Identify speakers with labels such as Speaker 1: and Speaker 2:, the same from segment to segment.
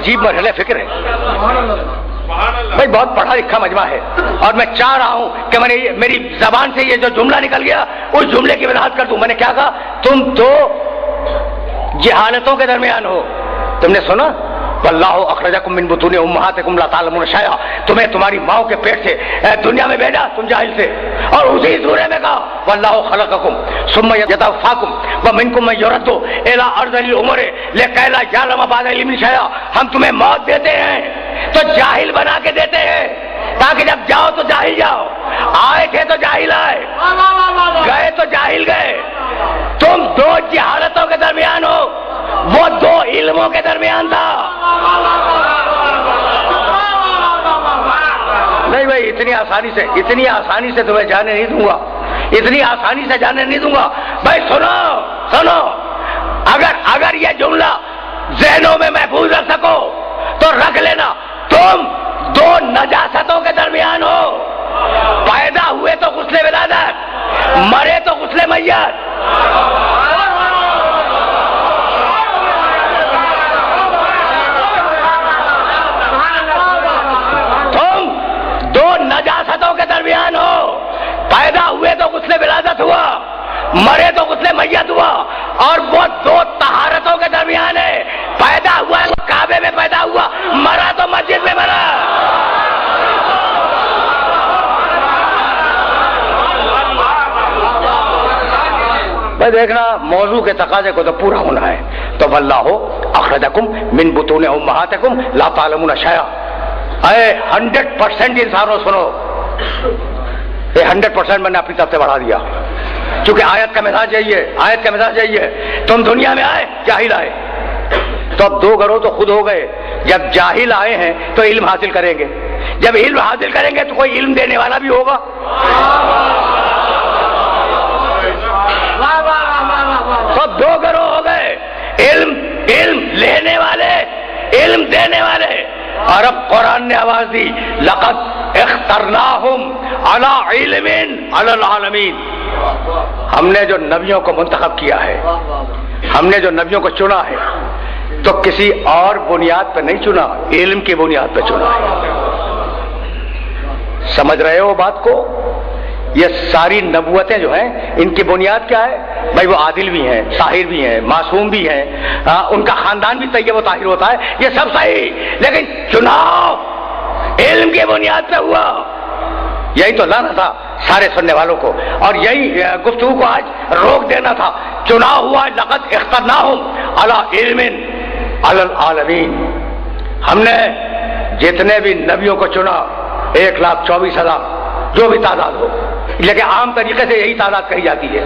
Speaker 1: عجیب مرحلہ فکر ہے بھائی، بہت پڑھا لکھا مجمع ہے، اور میں چاہ رہا ہوں کہ میری زبان سے یہ جو جملہ نکل گیا اس جملے کی وضاحت کر دوں۔ میں نے کیا کہا؟ تم دو جہالتوں کے درمیان ہو۔ تم نے سنا واللہ اخرجکم من بطون امہاتکم لا تعلمون شیئا، تمہیں تمہاری ماؤں کے پیٹ سے دنیا میں بھیجا تم جاہل سے، اور اسی سورے میں کہا واللہ خلقکم ثم یتوفاکم ومنکم من یرد الی ارذل العمر لکی لا یعلم بعد علم شیئا، ہم تمہیں موت دیتے ہیں تو جاہل بنا کے دیتے ہیں تاکہ جب جاؤ تو جاہل جاؤ، آئے تھے تو جاہل آئے، گئے تو جاہل گئے۔ تم دو جہالتوں کے درمیان ہو، وہ دو علموں کے درمیان تھا۔ نہیں بھائی، اتنی آسانی سے تمہیں جانے نہیں دوں گا، اتنی آسانی سے جانے نہیں دوں گا۔ بھائی سنو، اگر یہ جملہ ذہنوں میں محفوظ رکھ سکو تو رکھ لینا، تم دو نجاستوں کے درمیان ہو، پیدا ہوئے تو غسل ولادت، مرے تو غسل میت۔ نجاستوں کے درمیان ہو، پیدا ہوئے تو غسل ولادت ہوا، مرے تو غسل میت ہوا، اور وہ دو طہارتوں کے درمیان ہے، پیدا ہوا تو کعبے میں پیدا ہوا، مرا تو مسجد میں مرا۔ بھائی دیکھنا، موضوع کے تقاضے کو تو پورا ہونا ہے، تو واللہ اخرجکم من بطون امہاتکم لا تعلمون شیئا۔ اے 100% انسانوں سنو، یہ 100% میں نے اپنی طرف سے بڑھا دیا، چونکہ آیت کا مزاج یہی ہے، تم دنیا میں آئے جاہل آئے، تو اب دو گروہ تو خود ہو گئے۔ جب جاہل آئے ہیں تو علم حاصل کریں گے، جب علم حاصل کریں گے تو کوئی علم دینے والا بھی ہوگا۔ تو دو گروہ ہو گئے، علم لینے والے، علم دینے والے۔ اور اب قرآن نے آواز دی لقد اخترناہم علی علم علی العالمین، ہم نے جو نبیوں کو منتخب کیا ہے، ہم نے جو نبیوں کو چنا ہے تو کسی اور بنیاد پہ نہیں چنا، علم کی بنیاد پہ چنا ہے۔ سمجھ رہے ہو بات کو؟ یہ ساری نبوتیں جو ہیں ان کی بنیاد کیا ہے؟ بھائی وہ عادل بھی ہیں، طاہر بھی ہیں، معصوم بھی ہیں، ان کا خاندان بھی طیب و طاہر ہوتا ہے، یہ سب صحیح، لیکن چناؤ علم کی بنیاد پہ ہوا۔ یہی تو لانا تھا سارے سننے والوں کو، اور یہی گفتگو کو آج روک دینا تھا۔ چناؤ ہوا لقد اخترناہم علی علم علی العالمین، ہم نے جتنے بھی نبیوں کو چنا 1,24,000 جو بھی تعداد ہو، لیکن عام طریقے سے یہی تعداد کہی جاتی ہے،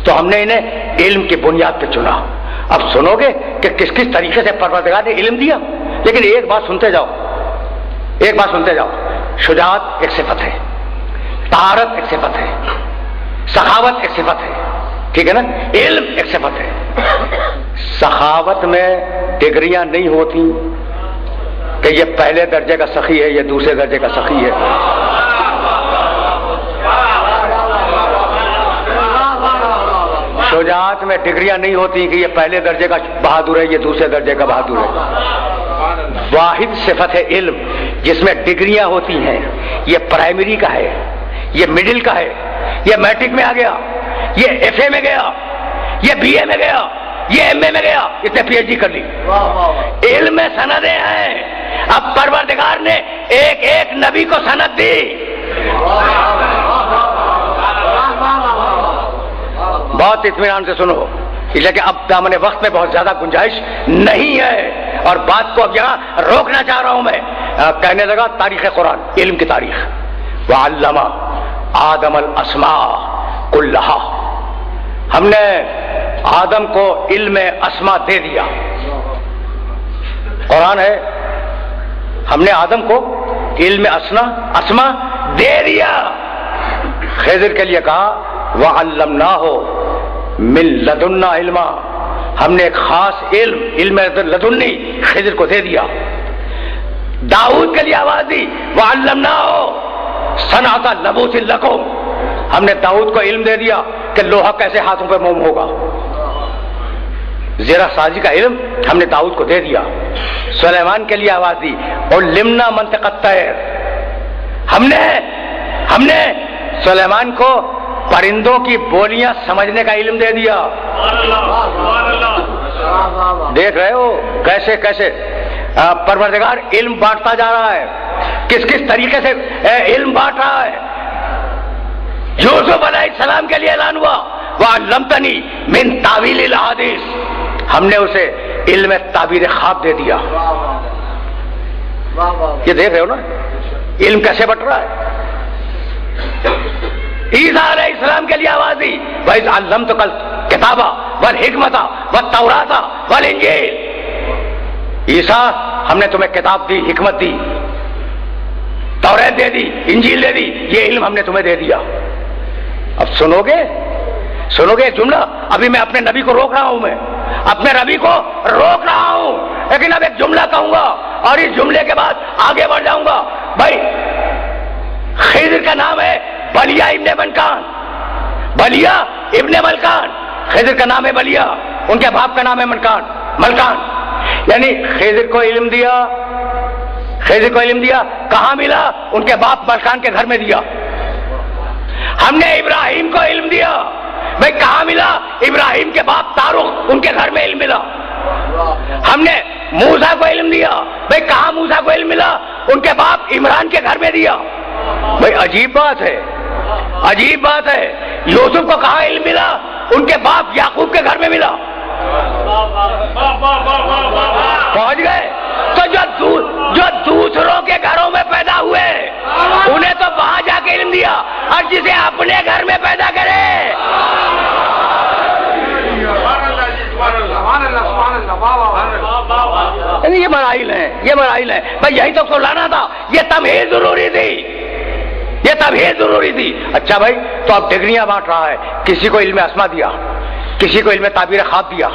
Speaker 1: تو ہم نے انہیں علم کی بنیاد پہ چنا۔ اب سنو گے کہ کس کس طریقے سے پروردگار نے علم دیا، لیکن ایک بات سنتے جاؤ، شجاعت ایک صفت ہے، طہارت ایک صفت ہے، سخاوت ایک صفت ہے، ٹھیک ہے نا؟ علم ایک صفت ہے۔ سخاوت میں ڈگریاں نہیں ہوتی کہ یہ پہلے درجے کا سخی ہے، یہ دوسرے درجے کا سخی ہے۔ شجاعت میں ڈگریاں نہیں ہوتی کہ یہ پہلے درجے کا بہادر ہے، یہ دوسرے درجے کا بہادر ہے۔ واحد صفت ہے علم، جس میں ڈگریاں ہوتی ہیں، یہ پرائمری کا ہے، یہ مڈل کا ہے، یہ میٹرک میں آ گیا، یہ ایف اے میں گیا، یہ بی اے میں گیا، یہ ایم اے میں گیا، اس نے پی ایچ ڈی کر لی۔ علم میں سندیں ہیں، اب پروردگار نے ایک ایک نبی کو سند دی۔ بہت اطمینان سے سنو، لیکن اب دامن وقت میں بہت زیادہ گنجائش نہیں ہے، اور بات کو اب یہاں روکنا چاہ رہا ہوں میں۔ کہنے لگا تاریخ قرآن، علم کی تاریخ، وعلم آدم الاسماء کلھا، ہم نے آدم کو علم اسماء دے دیا۔ قرآن ہے، ہم نے آدم کو علم اسماء دے دیا۔ خضر کے لیے کہا وَعَلَّمْنَاهُ مِن لَدُنَّا علما، ہم نے ایک خاص علم لدنی خضر کو دے دیا۔ داؤد کے لیے آواز دی وَعَلَّمْنَاهُ صَنْعَةَ لَبُوسٍ لَكُمْ، ہم نے داؤد کو علم دے دیا کہ لوہا کیسے ہاتھوں پہ موم ہوگا۔ زیرہ سازی کا علم ہم نے داؤد کو دے دیا، سلیمان کے لیے آواز دی، اور لمنا منطق الطیر، ہم نے سلیمان کو پرندوں کی بولیاں سمجھنے کا علم دے دیا۔ دیکھ رہے ہو کیسے کیسے پروردگار علم بانٹتا جا رہا ہے، کس کس طریقے سے علم بانٹ رہا ہے۔ یوسف علیہ السلام کے لیے اعلان ہوا وَعَلَّمْتَنِي مِن تَأْوِيلِ الْأَحَادِيثِ، ہم نے اسے علم تعبیر خواب دے دیا۔ یہ دیکھ رہے ہو نا علم کیسے بٹ رہا ہے۔ عیسیٰ علیہ السلام کے لیے آواز دی وَإِذْ عَلَّمْتُكَ الْكِتَابَ وَالْحِکْمَةَ وَالتَّوْرَاةَ وَالْإِنجِیلَ، عیسیٰ ہم نے تمہیں کتاب دی، حکمت دی، توریت دے دی، انجیل دے دی، یہ علم ہم نے تمہیں دے دیا۔ اب سنو گے ایک جملہ، ابھی میں اپنے نبی کو روک رہا ہوں، میں اپنے نبی کو روک رہا ہوں، لیکن اب ایک جملہ کہوں گا اور اس جملے کے بعد آگے بڑھ جاؤں گا۔ بھائی خضر کا نام ہے بلیا ابن ملکان، بلیا ابن ملکان، خضر کا نام ہے بلیا، ان کے باپ کا نام ہے ملکان، یعنی خضر کو علم دیا، کہاں ملا؟ ان کے باپ ملکان کے گھر میں دیا۔ ہم نے ابراہیم کو علم دیا، بھائی کہاں ملا؟ ابراہیم کے باپ تارخ، ان کے گھر میں علم ملا۔ ہم نے موسیٰ کو علم دیا، بھائی کہاں موسیٰ کو علم ملا؟ ان کے باپ عمران کے گھر میں دیا۔ بھائی عجیب بات ہے، یوسف کو کہاں علم ملا؟ ان کے باپ یعقوب کے گھر میں ملا۔ پہنچ گئے۔ تو جو دوسروں کے گھروں میں پیدا ہوئے انہیں تو وہاں جا کے علم دیا، اور جسے اپنے گھر میں پیدا کرے یہ مراحل ہیں بھائی، یہی تو لانا تھا، یہ تمہید ضروری تھی۔ اچھا بھائی، تو اب ڈگریاں بانٹ رہا ہے، کسی کو علم اسما دیا، کسی کو علم تعبیر خواب دیا،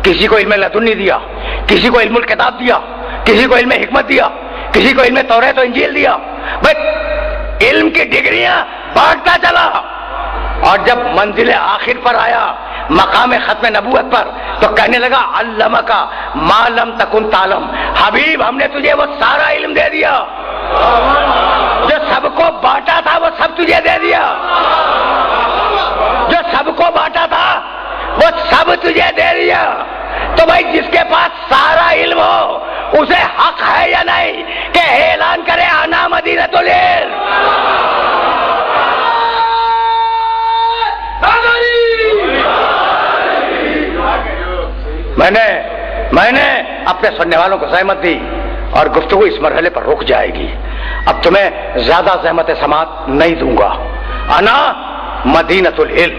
Speaker 1: کسی کو علم لدنی دیا، کسی کو علم الکتاب دیا، کسی کو علم حکمت دیا، کسی کو علم توریت و انجیل دیا۔ بھائی علم کی ڈگریاں بانٹتا چلا، اور جب منزل آخر پر آیا، مقام ختم نبوت پر، تو کہنے لگا علمک ما لم تکن تعلم، حبیب ہم نے تجھے وہ سارا علم دے دیا جو سب کو بانٹا تھا، وہ سب تجھے دے دیا، جو سب کو بانٹا تھا وہ سب تجھے دے دیا۔ تو بھائی جس کے پاس سارا علم ہو اسے حق ہے یا نہیں کہ اعلان کرے انا مدینۃ العلم؟ میں نے اپنے سننے والوں کو زحمت دی، اور گفتگو اس مرحلے پر رک جائے گی۔ اب تمہیں زیادہ زحمت سماعت نہیں دوں گا۔ انا مدینۃ العلم،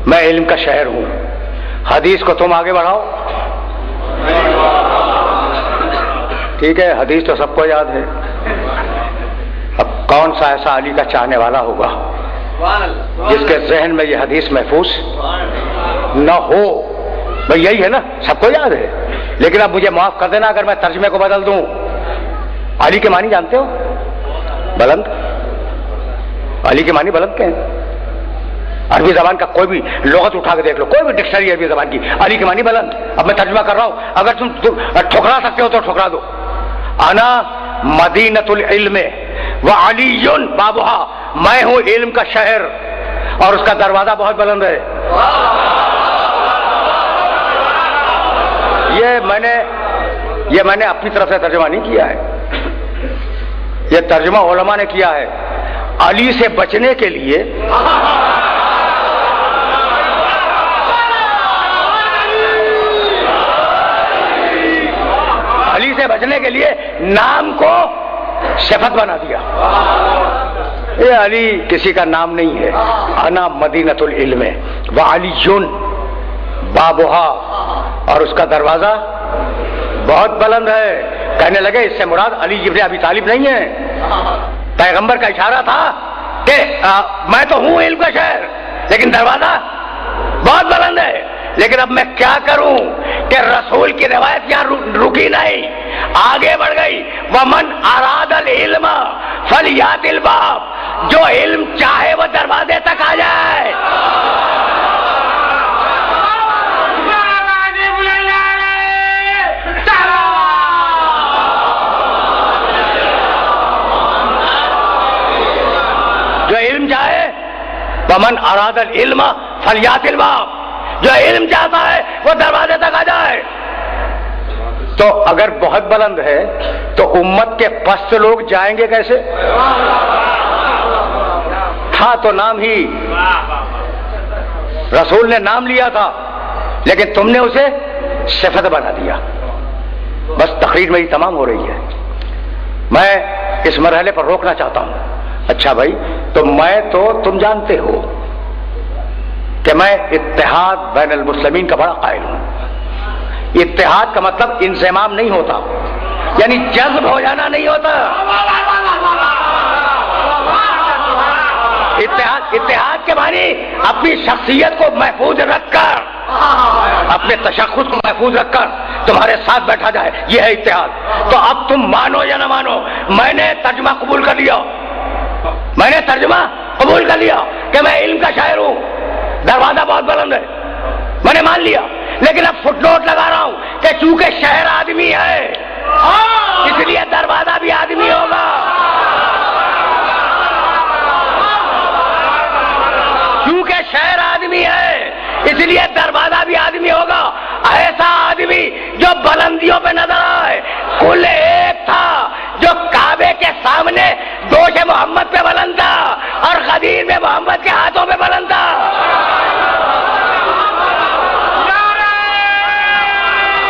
Speaker 1: میں علم کا شہر ہوں۔ حدیث کو تم آگے بڑھاؤ، ٹھیک ہے، حدیث تو سب کو یاد ہے۔ اب کون سا ایسا علی کا چاہنے والا ہوگا جس کے ذہن میں یہ حدیث محفوظ نہ ہو؟ بھئی یہی ہے نا، سب کو یاد ہے، لیکن اب مجھے معاف کر دینا اگر میں ترجمے کو بدل دوں۔ علی کے معنی جانتے ہو؟ بلند۔ علی کے معنی بلند کے ہیں؟ عربی زبان کا کوئی بھی لغت اٹھا کے دیکھ لو، کوئی بھی ڈکشنری عربی زبان کی، علی کے معنی بلند۔ اب میں ترجمہ کر رہا ہوں، اگر تم ٹھکرا سکتے ہو تو ٹھکرا دو۔ انا مدینۃ العلم وعلی بابھا، میں ہوں علم کا شہر اور اس کا دروازہ بہت بلند ہے۔ یہ میں نے اپنی طرف سے ترجمہ نہیں کیا ہے، یہ ترجمہ علماء نے کیا ہے۔ علی سے بچنے کے لیے نام کو صفت بنا دیا۔ یہ علی کسی کا نام نہیں ہے۔ انا مدینۃ العلم وعلی بابھا، اور اس کا دروازہ بہت بلند ہے۔ کہنے لگے اس سے مراد علی ابن ابی طالب نہیں ہے، پیغمبر کا اشارہ تھا کہ میں تو ہوں علم کا شہر لیکن دروازہ بہت بلند ہے۔ لیکن اب میں کیا کروں کہ رسول کی روایت یہاں رکی نہیں، آگے بڑھ گئی۔ ومن اراد العلم فلیات الباب، جو علم چاہے وہ دروازے تک آ جائے۔ ہے ومن اراد العلم فلیات الباب، جو علم چاہتا ہے وہ دروازے تک آ جائے. تو اگر بہت بلند ہے تو امت کے پست لوگ جائیں گے کیسے؟ تھا تو نام ہی، رسول نے نام لیا تھا لیکن تم نے اسے صفت بنا دیا. بس تقریر میری تمام ہو رہی ہے، میں اس مرحلے پر روکنا چاہتا ہوں. اچھا بھائی، تو میں تو تم جانتے ہو کہ میں اتحاد بین المسلمین کا بڑا قائل ہوں. اتحاد کا مطلب انضمام نہیں ہوتا، یعنی جذب ہو جانا نہیں ہوتا. اتحاد کے معنی اپنی شخصیت کو محفوظ رکھ کر، اپنے تشخص کو محفوظ رکھ کر تمہارے ساتھ بیٹھا جائے، یہ ہے اتحاد. تو اب تم مانو یا نہ مانو، میں نے ترجمہ قبول کر لیا، میں نے ترجمہ قبول کر لیا کہ میں علم کا شاعر ہوں، دروازہ بہت بلند ہے، میں نے مان لیا. لیکن اب فٹ نوٹ لگا رہا ہوں کہ چونکہ شہر آدمی ہے اس لیے دروازہ بھی آدمی ہوگا. چونکہ شہر آدمی ہے اس لیے دروازہ بھی آدمی ہوگا. ایسا آدمی جو بلندیوں پہ نظر آئے. کل ایک تھا جو کعبے کے سامنے دوش محمد پہ بلند تھا اور غدیر میں محمد کے ہاتھوں پہ